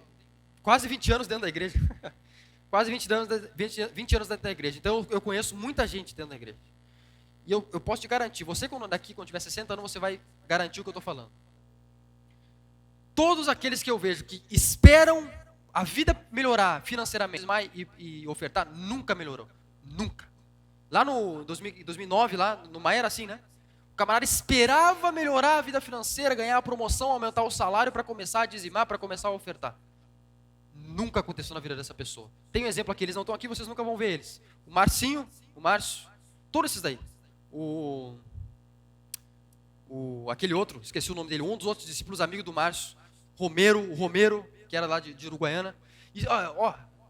quase 20 anos dentro da igreja. Quase 20 anos dentro da igreja. Então eu conheço muita gente dentro da igreja. E eu posso te garantir, você quando tiver 60 anos, você vai garantir o que eu estou falando. Todos aqueles que eu vejo que esperam a vida melhorar financeiramente e ofertar, nunca melhorou. Nunca. Lá no 2009, lá no Maia era assim, né? O camarada esperava melhorar a vida financeira, ganhar a promoção, aumentar o salário para começar a dizimar, para começar a ofertar. Nunca aconteceu na vida dessa pessoa. Tem um exemplo aqui, eles não estão aqui, vocês nunca vão ver eles. O Marcinho, o Márcio, todos esses daí. Aquele outro, esqueci o nome dele, um dos outros discípulos amigos do Márcio, o Romero, que era lá de Uruguaiana. E,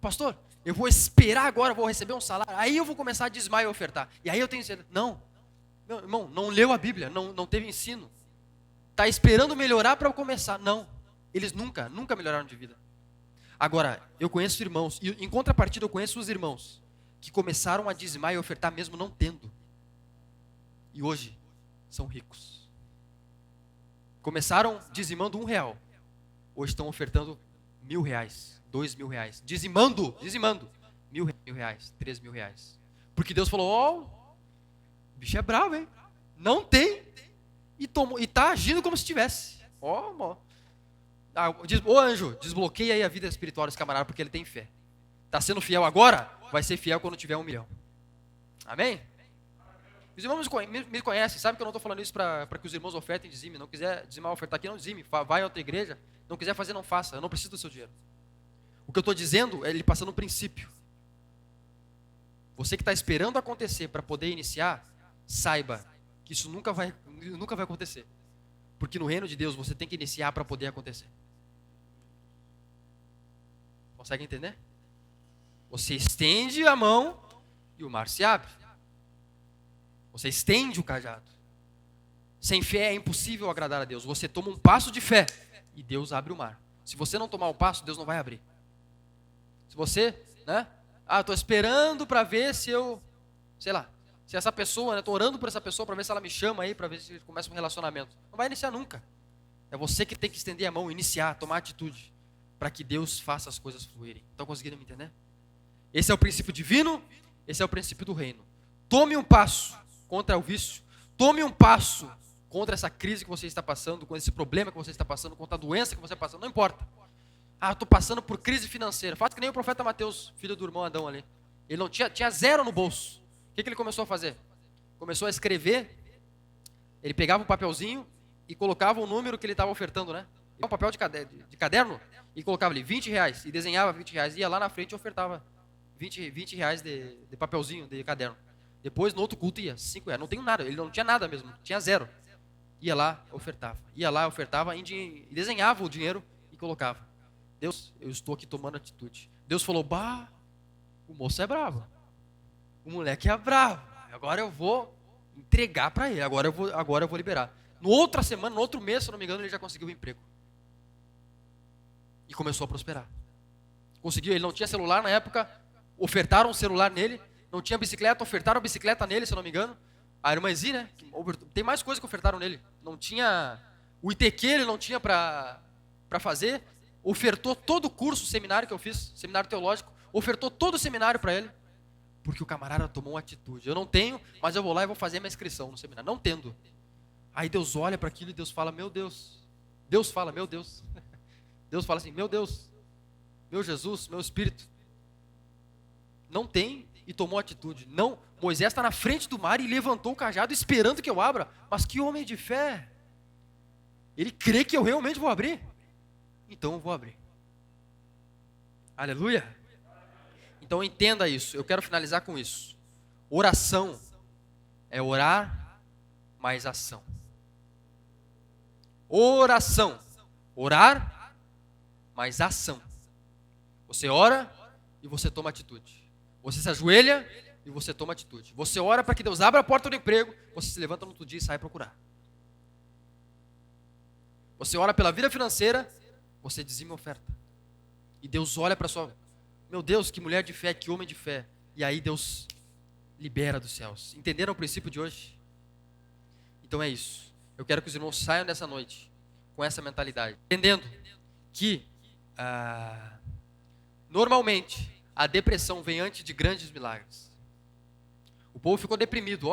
pastor, eu vou esperar agora, vou receber um salário, aí eu vou começar a dizimar e ofertar. E aí eu tenho certeza. Não, meu irmão, não leu a Bíblia, não teve ensino. Está esperando melhorar para eu começar. Não, eles nunca melhoraram de vida. Agora, eu conheço irmãos, e em contrapartida eu conheço os irmãos que começaram a dizimar e ofertar mesmo não tendo. E hoje são ricos. Começaram dizimando R$1. Hoje estão ofertando R$1.000, R$2.000. Dizimando. R$1.000, R$3.000. Porque Deus falou, o bicho é bravo, hein? Não tem. E está agindo como se tivesse. Ô anjo, desbloqueia aí a vida espiritual desse camarada, porque ele tem fé. Está sendo fiel agora, vai ser fiel quando tiver 1 milhão. Amém? Os irmãos me conhecem, sabem que eu não estou falando isso para que os irmãos ofertem e dizimem. Não quiser dizimar ou ofertar aqui, não dizime. Vai a outra igreja. Não quiser fazer, não faça. Eu não preciso do seu dinheiro. O que eu estou dizendo é ele passando um princípio. Você que está esperando acontecer para poder iniciar, saiba que isso nunca vai acontecer. Porque no reino de Deus você tem que iniciar para poder acontecer. Consegue entender? Você estende a mão e o mar se abre. Você estende o cajado. Sem fé é impossível agradar a Deus. Você toma um passo de fé e Deus abre o mar. Se você não tomar o passo, Deus não vai abrir. Se você, né? Estou esperando para ver se eu, sei lá, se essa pessoa, né? Estou orando por essa pessoa para ver se ela me chama aí, para ver se começa um relacionamento. Não vai iniciar nunca. É você que tem que estender a mão, iniciar, tomar atitude, para que Deus faça as coisas fluírem. Estão conseguindo me entender? Esse é o princípio divino, esse é o princípio do reino. Tome um passo contra o vício, tome um passo contra essa crise que você está passando, com esse problema que você está passando, contra a doença que você está passando, não importa. Estou passando por crise financeira. Faça que nem o profeta Mateus, filho do irmão Adão ali. Ele não tinha zero no bolso. O que ele começou a fazer? Começou a escrever, ele pegava um papelzinho e colocava o número que ele estava ofertando, né? Um papel de caderno e colocava ali R$20 e desenhava R$20, ia lá na frente e ofertava R$20 de papelzinho, de caderno. Depois, no outro culto, ia R$5. Não tenho nada, ele não tinha nada mesmo, tinha zero. Ia lá, ofertava. Ia lá, ofertava e desenhava o dinheiro e colocava. Deus, eu estou aqui tomando atitude. Deus falou, o moço é bravo. O moleque é bravo. Agora eu vou entregar para ele, agora eu vou liberar. No outra semana, no outro mês, se eu não me engano, ele já conseguiu um emprego. E começou a prosperar. Conseguiu, ele não tinha celular na época, ofertaram um celular nele, não tinha bicicleta, ofertaram a bicicleta nele, se eu não me engano. A irmã Zi, né? Tem mais coisas que ofertaram nele. Não tinha, o ITQ ele não tinha para fazer, ofertou todo o curso, seminário que eu fiz, seminário teológico, ofertou todo o seminário para ele, porque o camarada tomou uma atitude. Eu não tenho, mas eu vou lá e vou fazer minha inscrição no seminário. Não tendo. Aí Deus olha para aquilo e Deus fala, meu Deus. Deus fala, meu Deus. Deus fala assim, meu Deus, meu Jesus, meu Espírito. Não tem e tomou atitude. Não, Moisés está na frente do mar e levantou o cajado esperando que eu abra. Mas que homem de fé. Ele crê que eu realmente vou abrir. Então eu vou abrir. Aleluia. Então entenda isso. Eu quero finalizar com isso. Oração é orar mais ação. Oração. Orar mais ação. Você ora e você toma atitude. Você se ajoelha e você toma atitude. Você ora para que Deus abra a porta do emprego, você se levanta no outro dia e sai procurar. Você ora pela vida financeira, você dizima a oferta. E Deus olha para a sua... Meu Deus, que mulher de fé, que homem de fé. E aí Deus libera dos céus. Entenderam o princípio de hoje? Então é isso. Eu quero que os irmãos saiam dessa noite com essa mentalidade. Entendendo que normalmente a depressão vem antes de grandes milagres. O povo ficou deprimido.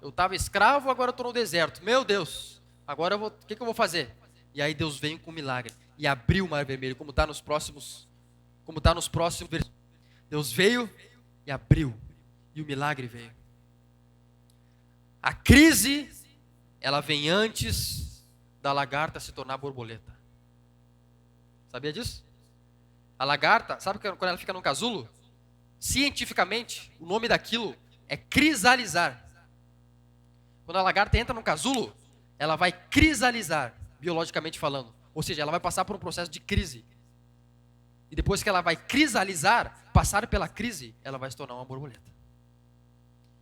Eu estava escravo, agora eu estou no deserto. Meu Deus, agora o que eu vou fazer? E aí Deus veio com um milagre e abriu o mar vermelho, como está nos próximos versículos. Deus veio e abriu, e o milagre veio. A crise, ela vem antes da lagarta se tornar borboleta. Sabia disso? A lagarta, sabe quando ela fica no casulo? Cientificamente, o nome daquilo é crisalizar. Quando a lagarta entra no casulo, ela vai crisalizar, biologicamente falando. Ou seja, ela vai passar por um processo de crise. E depois que ela vai crisalizar, passar pela crise, ela vai se tornar uma borboleta.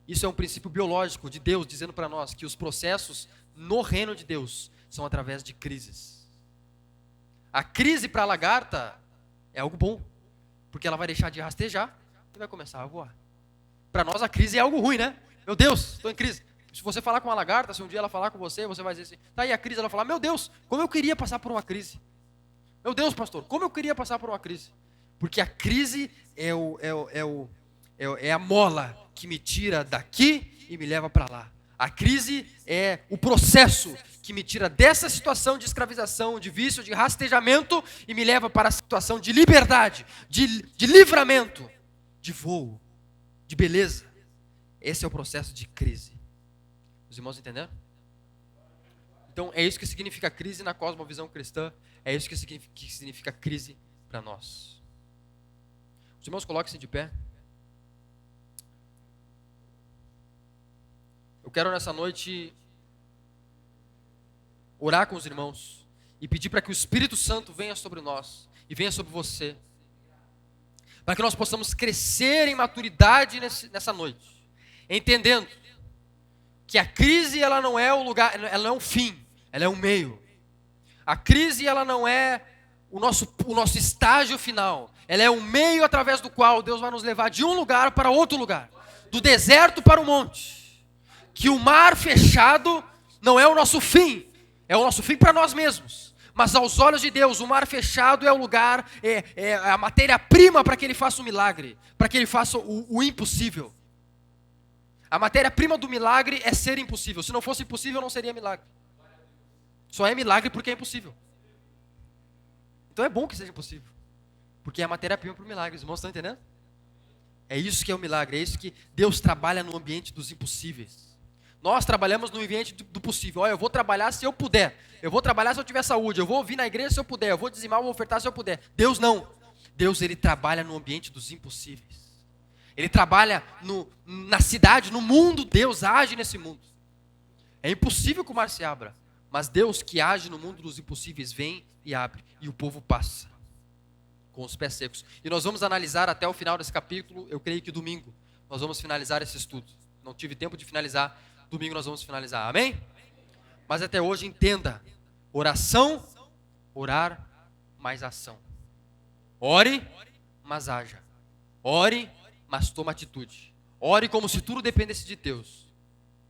Isso é um princípio biológico de Deus, dizendo para nós que os processos no reino de Deus são através de crises. A crise para a lagarta é algo bom, porque ela vai deixar de rastejar e vai começar a voar. Para nós a crise é algo ruim, né? Meu Deus, estou em crise. Se você falar com uma lagarta, se um dia ela falar com você, você vai dizer assim, tá aí a crise, ela vai falar, meu Deus, como eu queria passar por uma crise. Meu Deus, pastor, como eu queria passar por uma crise. Porque a crise é a mola que me tira daqui e me leva para lá. A crise é o processo que me tira dessa situação de escravização, de vício, de rastejamento e me leva para a situação de liberdade, de livramento, de voo, de beleza. Esse é o processo de crise. Os irmãos entenderam? Então é isso que significa crise na cosmovisão cristã, é isso que significa crise para nós. Os irmãos coloquem-se de pé. Eu quero nessa noite orar com os irmãos e pedir para que o Espírito Santo venha sobre nós e venha sobre você, para que nós possamos crescer em maturidade nessa noite, entendendo que a crise ela não é o lugar, ela não é um fim, ela é um meio. A crise ela não é o nosso estágio final. Ela é o meio através do qual Deus vai nos levar de um lugar para outro lugar. Do deserto para o monte. Que o mar fechado não é o nosso fim. É o nosso fim para nós mesmos. Mas aos olhos de Deus, o mar fechado é o lugar, é a matéria-prima para que Ele faça o milagre. Para que Ele faça o impossível. A matéria-prima do milagre é ser impossível. Se não fosse impossível, não seria milagre. Só é milagre porque é impossível. Então é bom que seja impossível. Porque é a matéria-prima para o milagre. Os irmãos estão entendendo? É isso que é o milagre. É isso que Deus trabalha no ambiente dos impossíveis. Nós trabalhamos no ambiente do possível. Olha, eu vou trabalhar se eu puder. Eu vou trabalhar se eu tiver saúde. Eu vou vir na igreja se eu puder. Eu vou dizimar, vou ofertar se eu puder. Deus não. Deus, Ele trabalha no ambiente dos impossíveis. Ele trabalha na cidade, no mundo. Deus age nesse mundo. É impossível que o mar se abra. Mas Deus que age no mundo dos impossíveis vem e abre. E o povo passa. Com os pés secos. E nós vamos analisar até o final desse capítulo. Eu creio que domingo nós vamos finalizar esse estudo. Não tive tempo de finalizar. Domingo nós vamos finalizar. Amém? Mas até hoje entenda. Oração, orar, mais ação. Ore, mas haja. Ore, mas toma atitude. Ore como se tudo dependesse de Deus.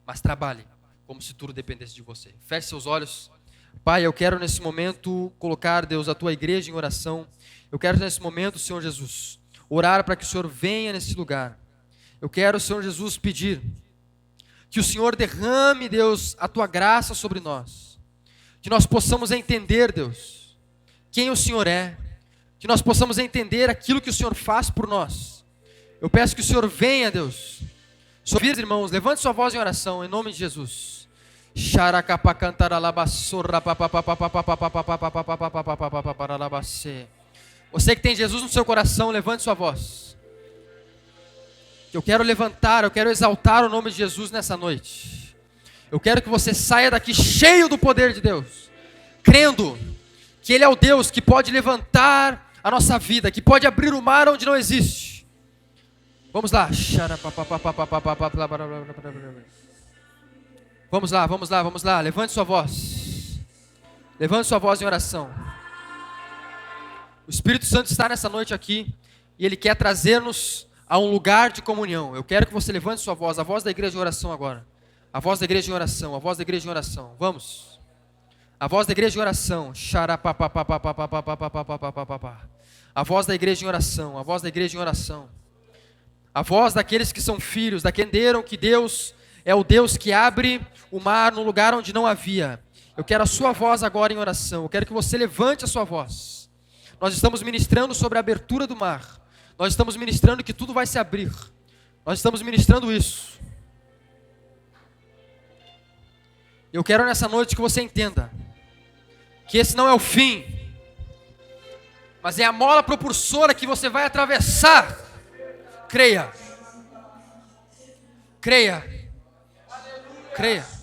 Mas trabalhe como se tudo dependesse de você. Feche seus olhos. Pai, eu quero nesse momento colocar, Deus, a Tua igreja em oração. Eu quero nesse momento, Senhor Jesus, orar para que o Senhor venha nesse lugar. Eu quero, Senhor Jesus, pedir que o Senhor derrame, Deus, a Tua graça sobre nós. Que nós possamos entender, Deus, quem o Senhor é. Que nós possamos entender aquilo que o Senhor faz por nós. Eu peço que o Senhor venha, Deus. Sobre irmãos, levante sua voz em oração, em nome de Jesus. Você que tem Jesus no seu coração, levante sua voz. Eu quero levantar, eu quero exaltar o nome de Jesus nessa noite. Eu quero que você saia daqui cheio do poder de Deus, crendo que Ele é o Deus que pode levantar a nossa vida, que pode abrir o mar onde não existe. Vamos lá. Vamos lá. Levante sua voz. Levante sua voz em oração. O Espírito Santo está nessa noite aqui e Ele quer trazer-nos a um lugar de comunhão. Eu quero que você levante sua voz, a voz da igreja de oração agora. A voz da igreja em oração, a voz da igreja em oração. Vamos. A voz da igreja em oração. A voz da igreja em oração, a voz da igreja em oração. A voz daqueles que são filhos, daqueles que entenderam que Deus é o Deus que abre o mar no lugar onde não havia. Eu quero a sua voz agora em oração. Eu quero que você levante a sua voz. Nós estamos ministrando sobre a abertura do mar. Nós estamos ministrando que tudo vai se abrir. Nós estamos ministrando isso. Eu quero nessa noite que você entenda que esse não é o fim, mas é a mola propulsora que você vai atravessar. Creia. Creia. Creia.